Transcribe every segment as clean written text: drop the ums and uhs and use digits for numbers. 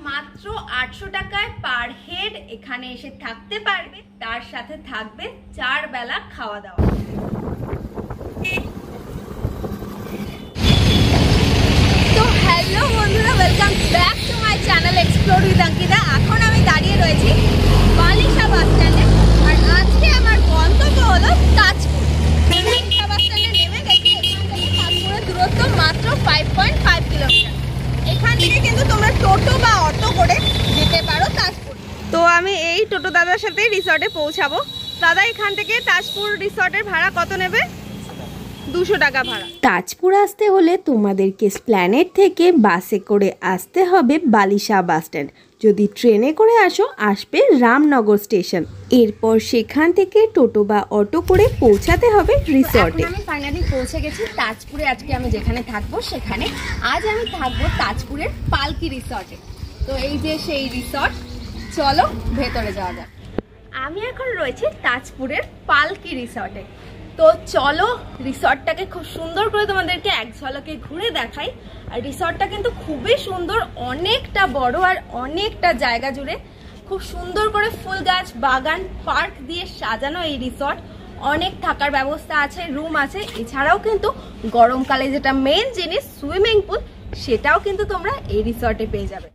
মাত্র 800 টাকায় per head এখানে এসে থাকতে পারবে, তার সাথে থাকবে 4 বেলা খাওয়া দাওয়া। তো হ্যালো বন্ধুরা, welcome back to my channel explore with Ankita. এখন আমি দাঁড়িয়ে রয়েছি বালিশা বাস স্ট্যান্ডে, আর আজকে আমার গন্তব্য হলো তাজপুর। বালিশা বাস স্ট্যান্ডে নেমে গেছি। এখান থেকে তাজপুরের দূরত্ব মাত্র 5.5 কিলোমিটার। এখান থেকে কিন্তু তোমরা টোটো বা অটো করে যেতে পারো তাজপুর। তো আমি এই টোটো দাদার সাথে রিসর্টে পৌঁছাবো। দাদা, এখান থেকে তাজপুর রিসর্টের ভাড়া কত নেবে? 200 টাকা ভাড়া। তাজপুর আসতে হলে তোমাদেরকে স্প্ল্যানেড থেকে বাসে করে আসতে হবে বালিশা বাস স্ট্যান্ড। যদি ট্রেনে করে আসবে রামনগর স্টেশন। এরপর সেখান থেকে টোটো বা অটো করে পৌঁছাতে হবে রিসর্টে। আমি ফাইনালি পৌঁছে গেছি তাজপুরে। আজকে আমি যেখানে থাকবো সেখানে আজ আমি থাকবো তাজপুরের পালকি রিসর্টে। তো এই যে সেই রিসর্ট, চলো ভেতরে যাওয়া যাক। আমি এখন রয়েছে তাজপুরের পালকি রিসর্টে। তো চলো রিসর্টটাকে খুব সুন্দর করে তোমাদেরকে এক ঝলকে ঘুরে দেখাই। আর রিসর্টটা কিন্তু খুবই সুন্দর, অনেকটা বড় আর অনেকটা জায়গা জুড়ে খুব সুন্দর করে ফুল গাছ, বাগান, পার্ক দিয়ে সাজানো এই রিসর্ট। অনেক থাকার ব্যবস্থা আছে, রুম আছে। এছাড়াও কিন্তু গরমকালে যেটা মেন জিনিস সুইমিং পুল, সেটাও কিন্তু তোমরা এই রিসর্টে পেয়ে যাবে।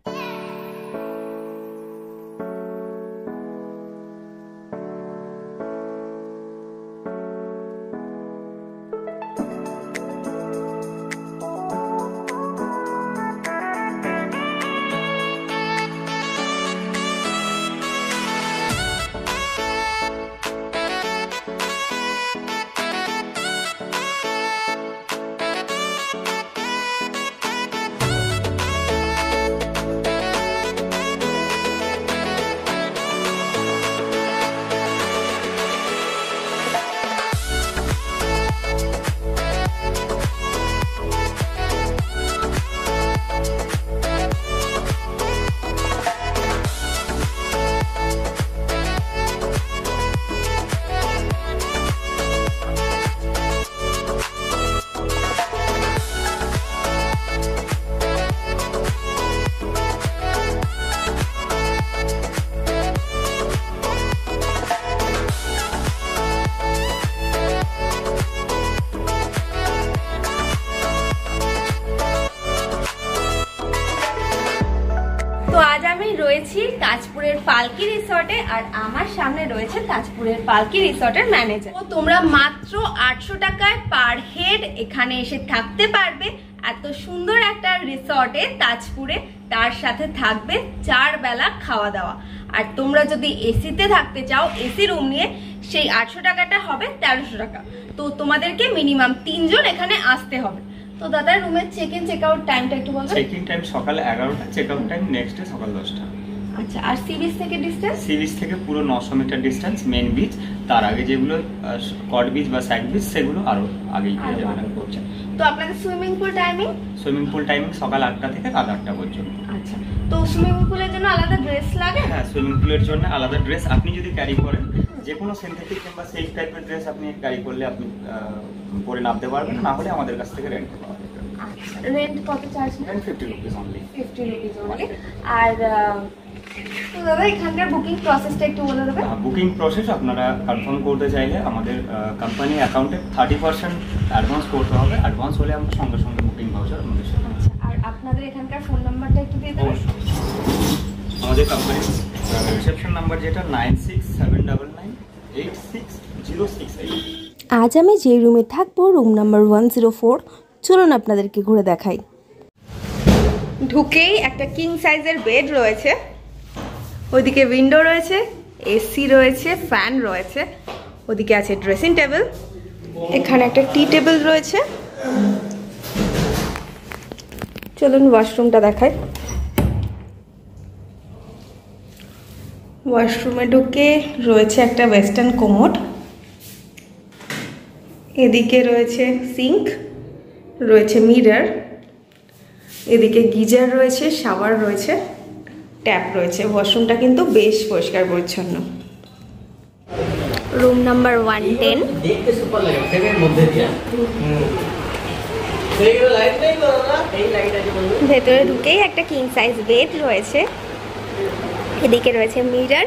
তো আজ আমি রয়েছি তাজপুরের পালকি রিসর্টে, আর আমার সামনে রয়েছে তাজপুরের পালকি রিসর্টের ম্যানেজার। তো তোমরা মাত্র 800 টাকায় পার হেড এখানে এসে থাকতে পারবে এত সুন্দর একটা রিসর্টে তাজপুরে, তার সাথে থাকবে 4 বেলা খাওয়া দাওয়া। আর তোমরা যদি এসিতে থাকতে চাও, এসি রুম নিয়ে, সেই 800 টাকাটা হবে 1300 টাকা। তো তোমাদেরকে মিনিমাম 3 জন এখানে আসতে হবে। তো দাদা, রুমের চেক ইন চেক আউট টাইমটা একটু বলবেন? চেক ইন টাইম সকাল 11টা, check out time next day সকাল 10টা। আচ্ছা, আর সি বিচ থেকে ডিসটেন্স? সি বিচ থেকে পুরো 900 মিটার ডিসটেন্স মেইন বিচ। তার আগে যেগুলো কড বিচ বা স্যাক বিচ, সেগুলো আরো আগেই পেয়ে যাবেন। তো আপনাদের swimming pool timing? Swimming pool timing সকাল 8টা থেকে রাত 8টা পর্যন্ত। আচ্ছা, তো সুইমিং পুলের জন্য আলাদা ড্রেস লাগে? হ্যাঁ, সুইমিং পুলের জন্য আলাদা ড্রেস আপনি যদি ক্যারি করেন, যে কোনো সিনথেটিক কিংবা সেফ টাইপের ড্রেস আপনি ক্যারি করলে আপনি পরে নামতে পারবেন, না হলে আমাদের কাছ থেকে রেন্ট পাওয়া যাবে। আচ্ছা, রেন্ট কত চার্জ নেন? 50 রুপিস অনলি। 50 rupees only. আর তো দাদা, এখানকার বুকিং প্রসেসটা একটু বলে দেবেন? বুকিং প্রসেস আপনারা কনফার্ম করতে চাইলে আমাদের কোম্পানি অ্যাকাউন্টে 30% অ্যাডভান্স করতে হবে। অ্যাডভান্স হলে আমরা সঙ্গে সঙ্গে বুকিং ভাউচার আমাদের সাথে। আচ্ছা, আর আপনাদের এখানকার ফোন নাম্বারটা একটু দিয়ে দেবেন? আমাদের কোম্পানির রিসেপশন নাম্বার যেটা 9679986068। আজ আমি যে রুমে থাকবো রুম নাম্বার 104। চলুন আপনাদেরকে ঘুরে দেখাই। ঢুকেই একটা কিং সাইজের বেড রয়েছে, ওইদিকে উইন্ডো রয়েছে, এসি রয়েছে, ফ্যান রয়েছে, ওদিকে আছে ড্রেসিং টেবিল, এখানে একটা টি টেবিল রয়েছে। চলুন ওয়াশরুমটা দেখাই। ওয়াশরুমে ঢুকে রয়েছে একটা ওয়েস্টার্ন কোমোড, এদিকে রয়েছে সিঙ্ক, রয়েছে মিরর, এদিকে গিজার রয়েছে, শাওয়ার রয়েছে, ট্যাপ রয়েছে। ওয়াশরুমটা কিন্তু বেশ পরিষ্কার পরিচ্ছন্ন। Room number 110। ভেতরে ঢুকেই একটা কিং সাইজ বেড রয়েছে, এদিকে রয়েছে মিরর,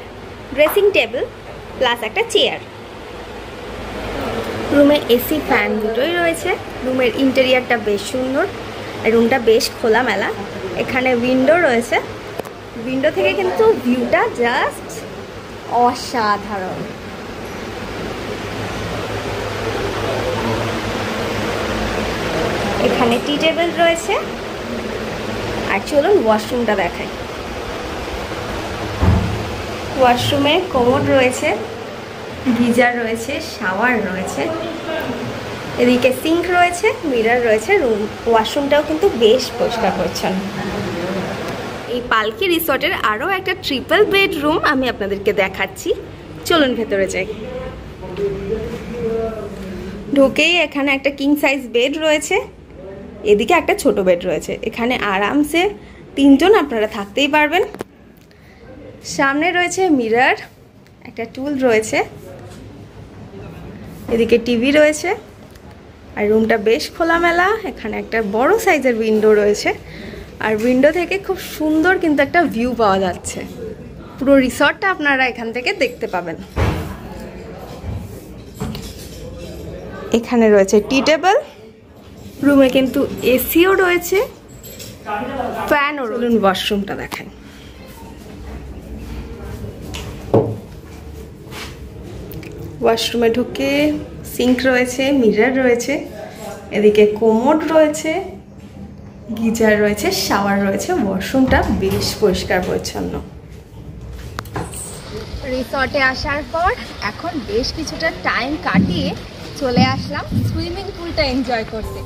ড্রেসিং টেবিল প্লাস একটা চেয়ার। রুমে এসি ফ্যান দুটোই রয়েছে। রুমের ইন্টেরিয়ারটা বেশ সুন্দর, রুমটা বেশ খোলামেলা। এখানে উইন্ডো রয়েছে, উইন্ডো থেকে কিন্তু ভিউটা জাস্ট অসাধারণ। এখানে টি টেবিল রয়েছে। আর চলুন ওয়াশরুমটা দেখাই। ওয়াশরুমে কোমোড রয়েছে, গিজার রয়েছে, শাওয়ার রয়েছে, এদিকে সিঙ্ক রয়েছে, মিরর রয়েছে। ওয়াশরুমটাও কিন্তু বেশ পরিষ্কার পরিচ্ছন্ন। এই পালকি রিসর্টের আরও একটা ট্রিপল বেডরুম আমি আপনাদেরকে দেখাচ্ছি, চলুন ভেতরে যাই। ঢুকেই এখানে একটা কিং সাইজ বেড রয়েছে, এদিকে একটা ছোট বেড রয়েছে। এখানে আরামসে 3 জন আপনারা থাকতেই পারবেন। সামনে রয়েছে মিরর, একটা টুল রয়েছে, এদিকে টিভি রয়েছে। আর রুমটা বেশ খোলামেলা। এখানে একটা বড় সাইজের উইন্ডো রয়েছে, আর উইন্ডো থেকে খুব সুন্দর কিন্তু একটা ভিউ পাওয়া যাচ্ছে। পুরো রিসর্টটা আপনারা এখান থেকে দেখতে পাবেন। এখানে রয়েছে টি টেবিল, রুমে কিন্তু এসিও রয়েছে, ফ্যানও রয়েছে। ওয়াশরুমটা দেখাই। ওয়াশরুমে ঢুকে সিঙ্ক রয়েছে, মিরর রয়েছে, এদিকে কোমোড রয়েছে, গিজার রয়েছে, শাওয়ার রয়েছে। ওয়াশরুমটা বেশ পরিষ্কার পরিচ্ছন্ন। রিসর্টে আসার পর এখন বেশ কিছুটা টাইম কাটিয়ে চলে আসলাম সুইমিং পুলটা এনজয় করতে।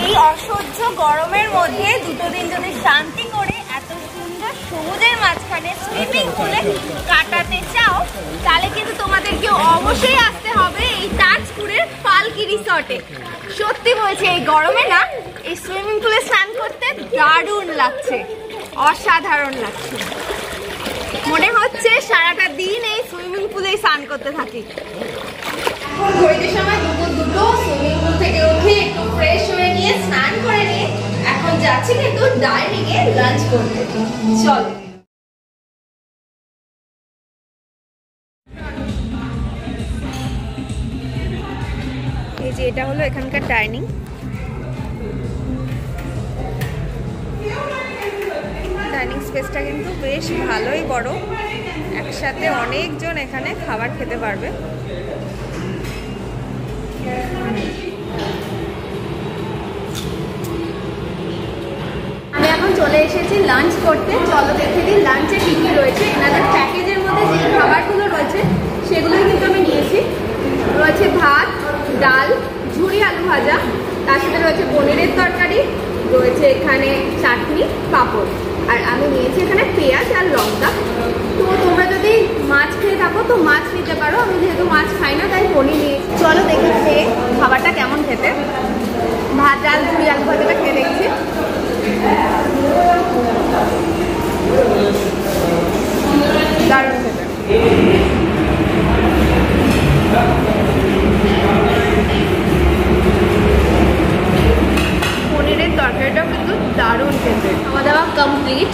এই অসহ্য গরমের মধ্যে 2 দিন যদি শান্তি করে এত সুন্দর সমুদ্রের মাঝখানে সুইমিং পুলে কাটাতে চাও, তাহলে কিন্তু তোমাদেরকে অবশ্যই আসতে হবে এই তাজপুরের পালকি রিসর্টে। সত্যি বলছি, এই গরমে না এই সুইমিং পুলে স্নান করতে দারুণ লাগছে, অসাধারণ লাগছে। মনে হচ্ছে সারাটা দিন এই সুইমিং পুলে স্নান করতে থাকি। এখন ঘড়িতে সময় দুপুর 2, সুইমিং পুল থেকে উঠে একটু ফ্রেশ হয়ে নিয়ে স্নান করে নিয়ে এখন যাচ্ছি কিন্তু ডাইনিং এ লাঞ্চ করতে। চলো। এই যে এটা হলো এখানকার ডাইনিং। ডাইনিং স্পেসটা কিন্তু বেশ ভালোই বড়, একসাথে অনেকজন এখানে খাবার খেতে পারবে। আমি এখন চলে এসেছি লাঞ্চ করতে। চলো দেখে দিই লাঞ্চে কী কী রয়েছে। এনাদের প্যাকেজের মধ্যে যে খাবারগুলো রয়েছে সেগুলোই কিন্তু আমি নিয়েছি। রয়েছে ভাত, ডাল, ঝুরি আলু ভাজা, তার সাথে রয়েছে পনিরের তরকারি, রয়েছে এখানে চাটনি, পাঁপড়, আর আমি নিয়েছি এখানে পেঁয়াজ আর লঙ্কা। তো তোমরা যদি মাছ খেয়ে থাকো তো মাছ নিতে পারো, আমি যেহেতু মাছ খাই না তাই পনির নিয়েছি। চলো দেখে খেয়ে খাবারটা কেমন খেতে। ভাত, ডাল, ঝুরি আলু ভাজাটা খেয়ে দেখছি। দারুণ খেতে। পনিরের তরকারিটাও কিন্তু দারুণ খেতে। খাওয়া দাওয়া কমপ্লিট,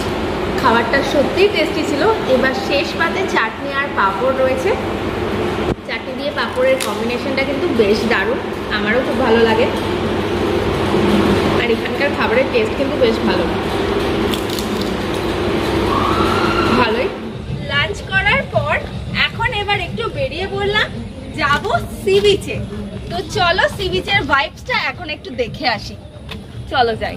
খাবারটা সত্যিই টেস্টি ছিল। এবার শেষ পাতে চাটনি আর পাঁপড় রয়েছে। চাটনি দিয়ে পাঁপড়ের কম্বিনেশনটা কিন্তু বেশ দারুণ, আমারও খুব ভালো লাগে। আর এখানকার খাবারের টেস্ট কিন্তু বেশ ভালো, ভালোই। লাঞ্চ করার পর এখন এবার একটু বেরিয়ে পড়লাম, যাব সি বিচে। তো চলো সি বিচের ভাইবসটা এখন একটু দেখে আসি। চলো যাই।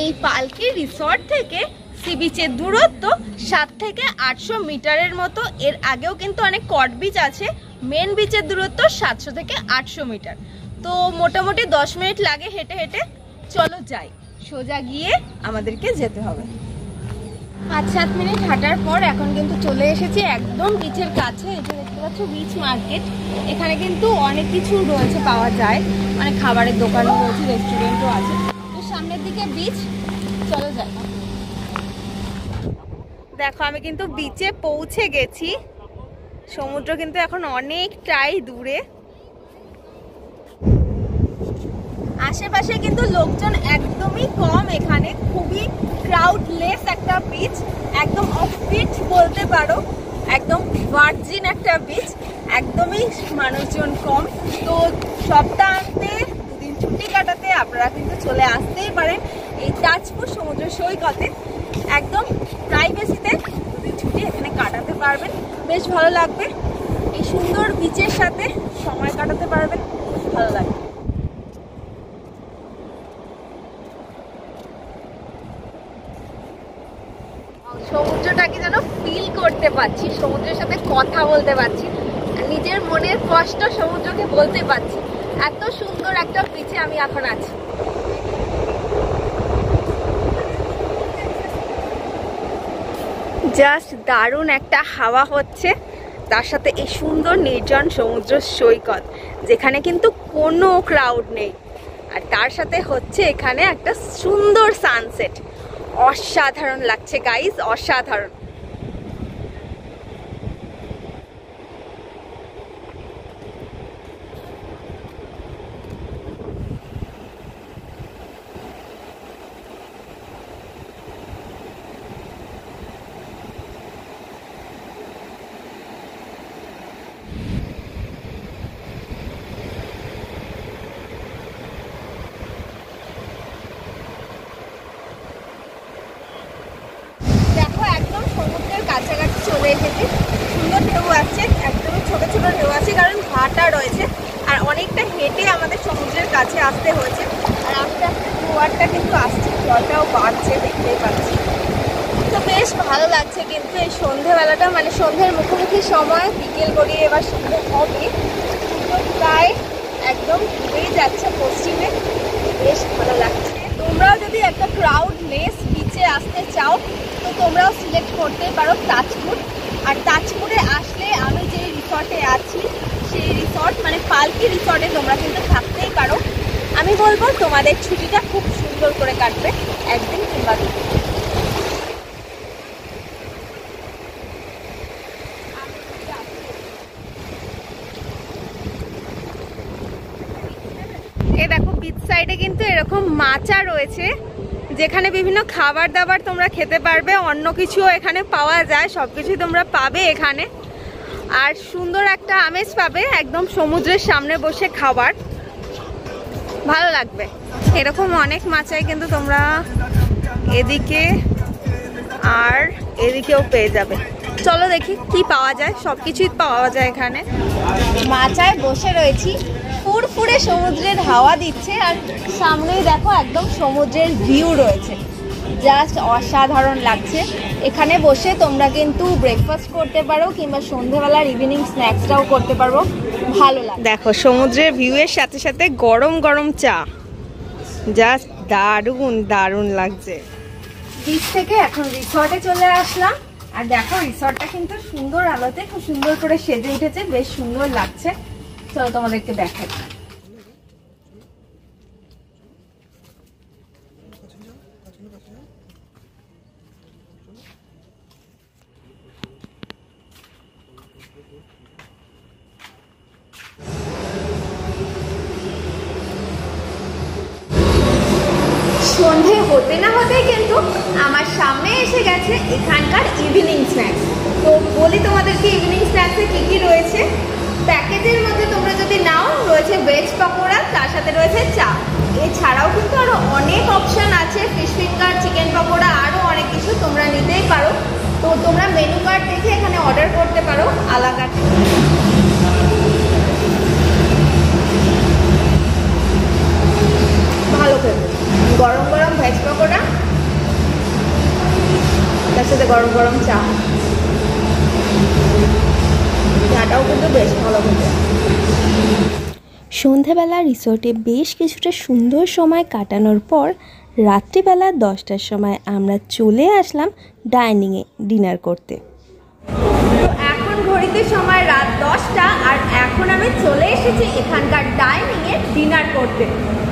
এই পালকি রিসর্ট থেকে সি বিচের দূরত্ব 7 থেকে 800 মিটারের মতো। এর আগেও কিন্তু অনেক কট বিচ আছে। মেন বিচের দূরত্ব 700 থেকে 800 মিটার। তো মোটামুটি 10 মিনিট লাগে হেঁটে হেঁটে। চলো যাই, সোজা গিয়ে আমাদেরকে যেতে হবে। 5-7 মিনিট হাঁটার পর এখন কিন্তু চলে এসেছি একদম বিচের কাছে। এই যে দেখতে পাচ্ছ বিচ মার্কেট, এখানে কিন্তু অনেক কিছু রয়েছে, পাওয়া যায়, মানে খাবারের দোকানও রয়েছে, রেস্টুরেন্টও আছে। তো সামনের দিকে বিচ, চলো যাই। দেখো আমি কিন্তু বিচে পৌঁছে গেছি, সমুদ্র কিন্তু এখন অনেকটাই দূরে। আশেপাশে কিন্তু লোকজন একদমই কম, এখানে খুবই ক্রাউডলেস একটা বিচ, একদম অফ বিচ বলতে পারো, একদম ভার্জিন একটা বিচ, একদমই মানুষজন কম। তো সপ্তাহান্তে 2 দিন ছুটি কাটাতে আপনারা কিন্তু চলে আসতেই পারেন এই তাজপুর সমুদ্র সৈকতে, একদম প্রাইভেসিতে 2 দিন ছুটি এখানে কাটাতে পারবেন, বেশ ভালো লাগবে। এই সুন্দর বিচের সাথে সময় কাটাতে পারবেন, ভালো লাগবে। সমুদ্রটাকে যেন ফিল করতে পারছি, সমুদ্রের সাথে কথা বলতে পারছি, নিজের মনের কষ্ট সমুদ্রকে বলতে পারছি। এত সুন্দর একটা বিচে আমি এখন আছি। জাস্ট দারুণ একটা হাওয়া হচ্ছে, তার সাথে এই সুন্দর নির্জন সমুদ্র সৈকত যেখানে কিন্তু কোনো ক্রাউড নেই, আর তার সাথে হচ্ছে এখানে একটা সুন্দর সানসেট। অসাধারণ লাগছে গাইস, অসাধারণ। কাছাকাছি চলে এসেছি, সুন্দর ঢেউ আসছে, একদমই ছোট ছোট ঢেউ আছে কারণ ভাটা রয়েছে, আর অনেকটা হেঁটে আমাদের সমুদ্রের কাছে আসতে হয়েছে। আর আস্তে আস্তে জোয়ারটা কিন্তু আসছে, জলটাও বাড়ছে, দেখতেই পাচ্ছি। তো বেশ ভালো লাগছে কিন্তু এই সন্ধেবেলাটা, মানে সন্ধ্যের মুখোমুখি সময়, বিকেল গড়িয়ে এবার সন্ধ্যে হবে, তো প্রায় একদম ডুবেই যাচ্ছে পশ্চিমে, বেশ ভালো লাগছে। তোমরাও যদি একটা ক্রাউডলেস বিচে আসতে চাও তো তোমরাও সিলেক্ট করতে পারো তাজপুর। আর তাজপুরে আসলে আমি যে রিসর্টে আছি সেই রিসর্ট মানে পালকি রিসর্টে তোমরা কিন্তু থাকতেই পারো। আমি বলবো তোমাদের ছুটিটা খুব সুন্দর করে কাটবে, একদিন কিংবা দুদিন। এ দেখো বিচ সাইডে কিন্তু এরকম মাচা রয়েছে যেখানে বিভিন্ন খাবার দাবার তোমরা খেতে পারবে, অন্য কিছুও এখানে পাওয়া যায়, সবকিছুই তোমরা পাবে এখানে। আর সুন্দর একটা আমেজ পাবে একদম সমুদ্রের সামনে বসে খাবার, ভালো লাগবে। এরকম অনেক মাচাই কিন্তু তোমরা এদিকে আর এদিকেও পেয়ে যাবে। চলো দেখি কি পাওয়া যায়, সবকিছুই পাওয়া যায় এখানে। মাচায় বসে রয়েছি, ফুরফুরে সমুদ্রের হাওয়া দিচ্ছে, আর সামনেই দেখো একদম সমুদ্রের ভিউ রয়েছে, জাস্ট অসাধারণ লাগছে। এখানে বসে তোমরা কিন্তু ব্রেকফাস্ট করতে পারো কিংবা সন্ধ্যেবেলার ইভিনিং স্ন্যাক্সটাও করতে পারো, ভালো লাগে। দেখো সমুদ্রের ভিউয়ের সাথে সাথে গরম গরম চা, জাস্ট দারুণ দারুণ লাগছে। বিচ থেকে এখন রিসর্টে চলে আসলাম, আর দেখো রিসর্টটা কিন্তু সুন্দর আলোতে খুব সুন্দর করে সেজে উঠেছে, বেশ সুন্দর লাগছে। চলো তোমাদেরকে দেখাই। সন্ধে হতে না হতে কিন্তু আমার সামনে এসে গেছে এখানকার ইভিনিং স্ন্যাক্স। তো বলি তোমাদেরকে ইভিনিং স্ন্যাক্সে কী কী রয়েছে। প্যাকেজের মধ্যে তোমরা যদি নাও, রয়েছে ভেজ পকোড়া, তার সাথে রয়েছে চা। এছাড়াও কিন্তু আরও অনেক অপশান আছে, ফিশ ফিঙ্গার, চিকেন পকোড়া, আরও অনেক কিছু তোমরা নিতেই পারো। তো তোমরা মেনু কার্ড দেখে এখানে অর্ডার করতে পারো আলাদা। ভালো খেতে, গরম গরম ভেজ পকোড়া, তার সাথে গরম গরম চা, চাটাও কিন্তু বেশ ভালো খেতে। সন্ধেবেলা রিসর্টে বেশ কিছুটা সুন্দর সময় কাটানোর পর রাত্রিবেলা 10টার সময় আমরা চলে আসলাম ডাইনিংয়ে ডিনার করতে। তো এখন ঘড়িতে সময় রাত 10টা আর এখন আমি চলে এসেছি এখানকার ডাইনিংয়ে ডিনার করতে।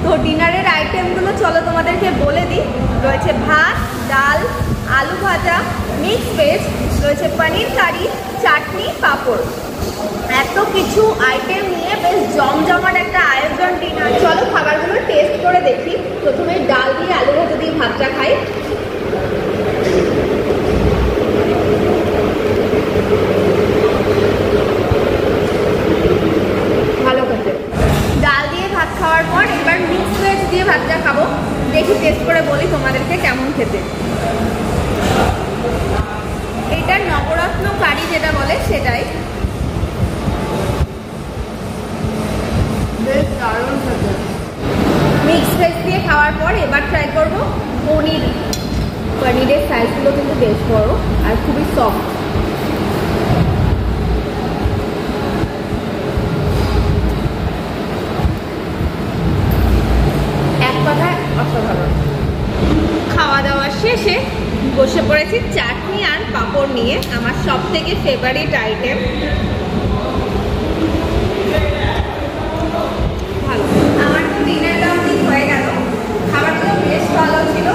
তো ডিনারের আইটেমগুলো চলো তোমাদেরকে বলে দিই। রয়েছে ভাত, ডাল, আলু ভাজা, মিক্স ভেজ, রয়েছে পনির কারি, চাটনি, পাঁপড়। এত কিছু আইটেম নিয়ে বেশ জমজমাট একটা আয়োজন ডিনার। চলো খাবারগুলো টেস্ট করে দেখি। প্রথমে ডাল দিয়ে আলু ভাজা দিয়ে ভাতটা খাই। ভালো খেতে। ডাল দিয়ে ভাত খাওয়ার পর এবার মিক্স ভেজ দিয়ে ভাতটা খাবো। দেখি টেস্ট করে বলি তোমাদেরকে কেমন খেতে। এটা নবরত্ন কারি যেটা বলে সেটাই, বেশ দারুণ খেতে। মিক্স ভেজ দিয়ে খাওয়ার পর এবার ট্রাই করবো পনির। পনিরের সাইজগুলো কিন্তু বেশ বড় আর খুবই সফট। এক কথায় অসাধারণ। খাওয়া দাওয়া শেষে বসে পড়েছি চাটনি আর পাঁপড় নিয়ে, আমার সব থেকে ফেভারিট আইটেম। ভালো, আমার তো ডিনার কমপ্লিট হয়ে গেল। খাবারগুলো বেশ ভালো ছিল।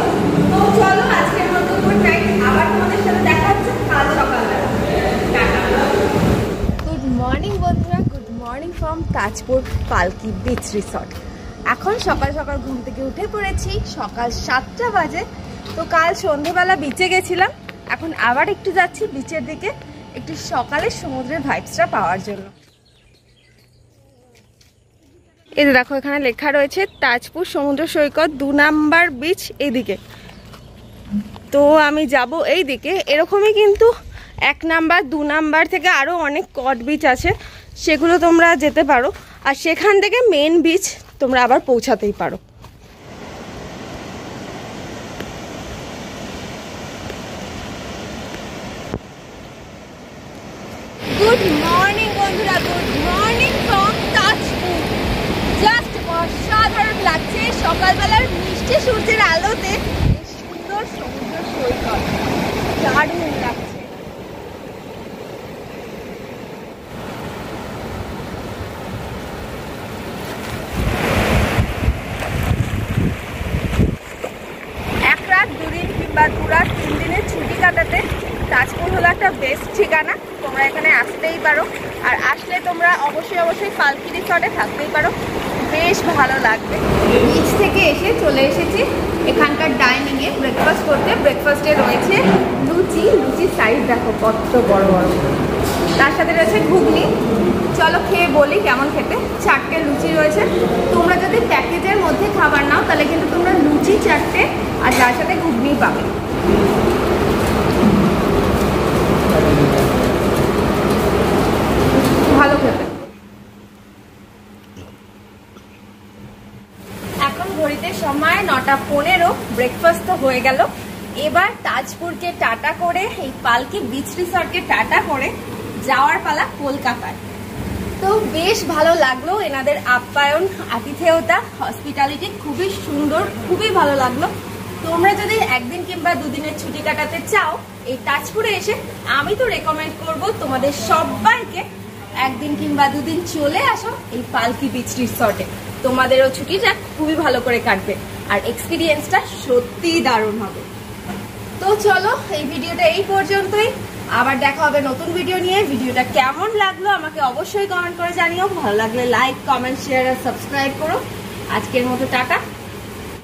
তো চলো আজকের মতো গুড নাইট। আবার তোমাদের সাথে দেখা হচ্ছে কাল সকালবেলা। টাটা। গুড মর্নিং বন্ধুরা, গুড মর্নিং ফ্রম তাজপুর পালকি বিচ রিসর্ট। এখন সকাল সকাল ঘুম থেকে উঠে পড়েছি, সকাল 7টা বাজে। তো কাল সন্ধ্যেবেলা বিচে গেছিলাম, এখন আবার একটু যাচ্ছি বিচের দিকে, একটু সকালের সমুদ্রের ভাইবসটা পাওয়ার জন্য। এই দেখো এখানে লেখা রয়েছে তাজপুর সমুদ্র সৈকত 2 নাম্বার বিচ এদিকে। তো আমি যাব এই দিকে। এরকমই কিন্তু 1 নাম্বার 2 নাম্বার থেকে আরও অনেক কট বিচ আছে, সেগুলো তোমরা যেতে পারো। আর সেখান থেকে মেন বিচ তোমরা আবার পৌঁছাতেই পারো। গুড মর্নিং বন্ধুরা, good morning from Tajpur. Just অসাধারণ লাগছে সকালবেলার মিষ্টি সূর্যের আলোতে সুন্দর সমুদ্র সৈকত, দারুণ লাগছে। এক রাত 2 দিন কিংবা 2 রাত 3 দিনের ছুটি কাটাতে তাজপুর হলো একটা বেস্ট ঠিকানা। তোমরা এখানে আসতেই পারো। আর আসলে তোমরা অবশ্যই পালকি রিসর্টে থাকতেই পারো, বেশ ভালো লাগবে। বিচ থেকে এসে চলে এসেছি এখানকার ডাইনিংয়ে ব্রেকফাস্ট করতে। ব্রেকফাস্টে রয়েছে লুচির সাইজ দেখো কত বড় বড়, তার সাথে রয়েছে ঘুগনি। চলো খেয়ে বলি কেমন খেতে। 4টে লুচি রয়েছে। তোমরা যদি প্যাকেজের মধ্যে খাবার নাও তাহলে কিন্তু তোমরা লুচি 4টে আর তার সাথে ঘুগনি পাবে। ভালো খেতে। এখন ঘড়িতে সময় 9:15। ব্রেকফাস্ট তো হয়ে গেল। এবার তাজপুরকে টাটা করে, এই পালকি বিচ রিসর্টকে টাটা করে যাওয়ার পালা কলকাতায়। তো বেশ ভালো লাগলো এনাদের আপ্যায়ন, আতিথেয়তা, হসপিটালিটি খুবই সুন্দর, খুবই ভালো লাগলো। তোমরা যদি 1 দিন কিংবা 2 দিনের ছুটি কাটাতে চাও এই তাজপুরে এসে, আমি তো রেকমেন্ড করব তোমাদের সবাইকে 1 দিন কিংবা 2 দিন চলে আসো এই পালকি বিচ রিসর্টে। তোমাদেরও ছুটিটা খুবই ভালো করে কাটবে আর এক্সপিরিয়েন্সটা সত্যিই দারুণ হবে। তো চলো এই ভিডিওটা এই পর্যন্তই। আবার দেখা হবে নতুন ভিডিও নিয়ে। ভিডিওটা কেমন লাগলো আমাকে অবশ্যই কমেন্ট করে জানিও। ভালো লাগলে লাইক, কমেন্ট, শেয়ার আর সাবস্ক্রাইব করো। আজকের মতো টাটা।